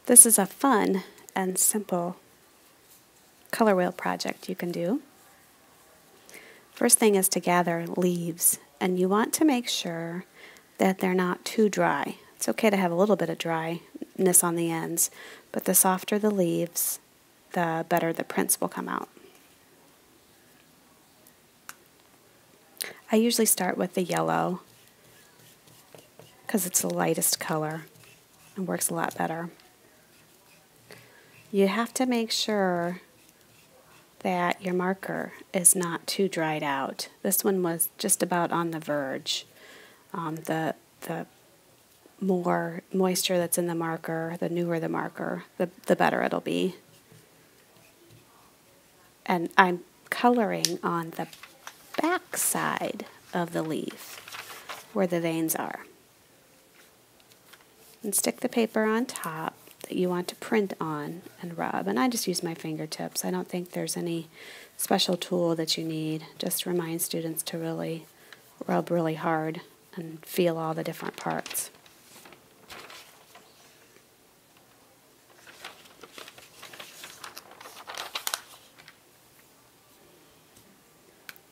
This is a fun and simple color wheel project you can do. First thing is to gather leaves, and you want to make sure that they're not too dry. It's okay to have a little bit of dryness on the ends, but the softer the leaves, the better the prints will come out. I usually start with the yellow because it's the lightest color and works a lot better. You have to make sure that your marker is not too dried out. This one was just about on the verge. The more moisture that's in the marker, the newer the marker, the better it'll be. And I'm coloring on the back side of the leaf where the veins are. And stick the paper on top that you want to print on and rub. And I just use my fingertips. I don't think there's any special tool that you need. Just remind students to really rub really hard and feel all the different parts.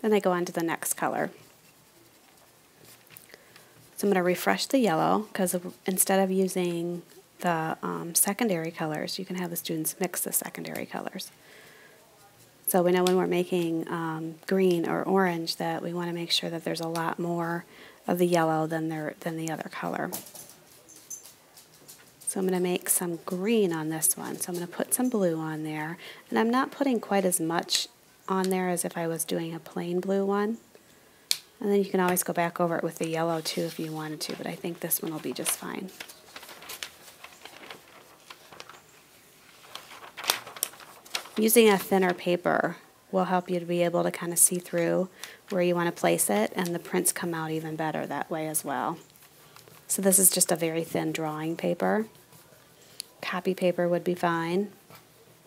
Then I go on to the next color. So I'm going to refresh the yellow because instead of using the secondary colors, you can have the students mix the secondary colors. So we know when we're making green or orange that we want to make sure that there's a lot more of the yellow than the other color. So I'm going to make some green on this one. So I'm going to put some blue on there. And I'm not putting quite as much on there as if I was doing a plain blue one. And then you can always go back over it with the yellow too if you wanted to, but I think this one will be just fine. Using a thinner paper will help you to be able to kind of see through where you want to place it, and the prints come out even better that way as well. So this is just a very thin drawing paper. Copy paper would be fine.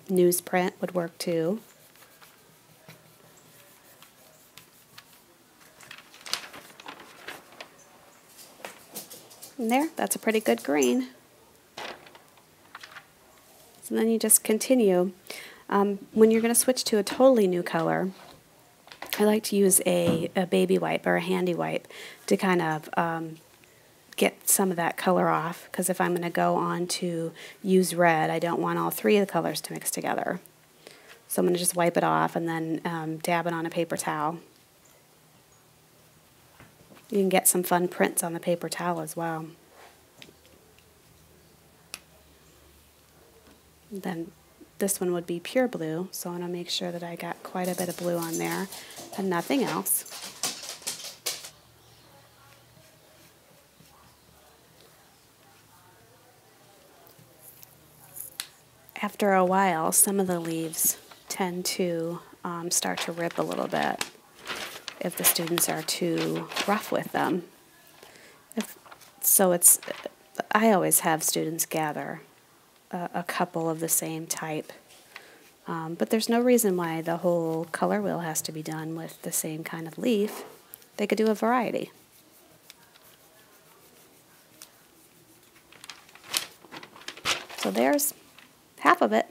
Newsprint would work too. And there, that's a pretty good green. So then you just continue. When you're going to switch to a totally new color, I like to use a baby wipe or a handy wipe to kind of get some of that color off, because if I'm going to go on to use red, I don't want all three of the colors to mix together. So I'm going to just wipe it off and then dab it on a paper towel. You can get some fun prints on the paper towel as well. Then this one would be pure blue, so I want to make sure that I got quite a bit of blue on there and nothing else. After a while, some of the leaves tend to start to rip a little bit if the students are too rough with them. I always have students gather a couple of the same type, but there's no reason why the whole color wheel has to be done with the same kind of leaf. They could do a variety. So there's half of it.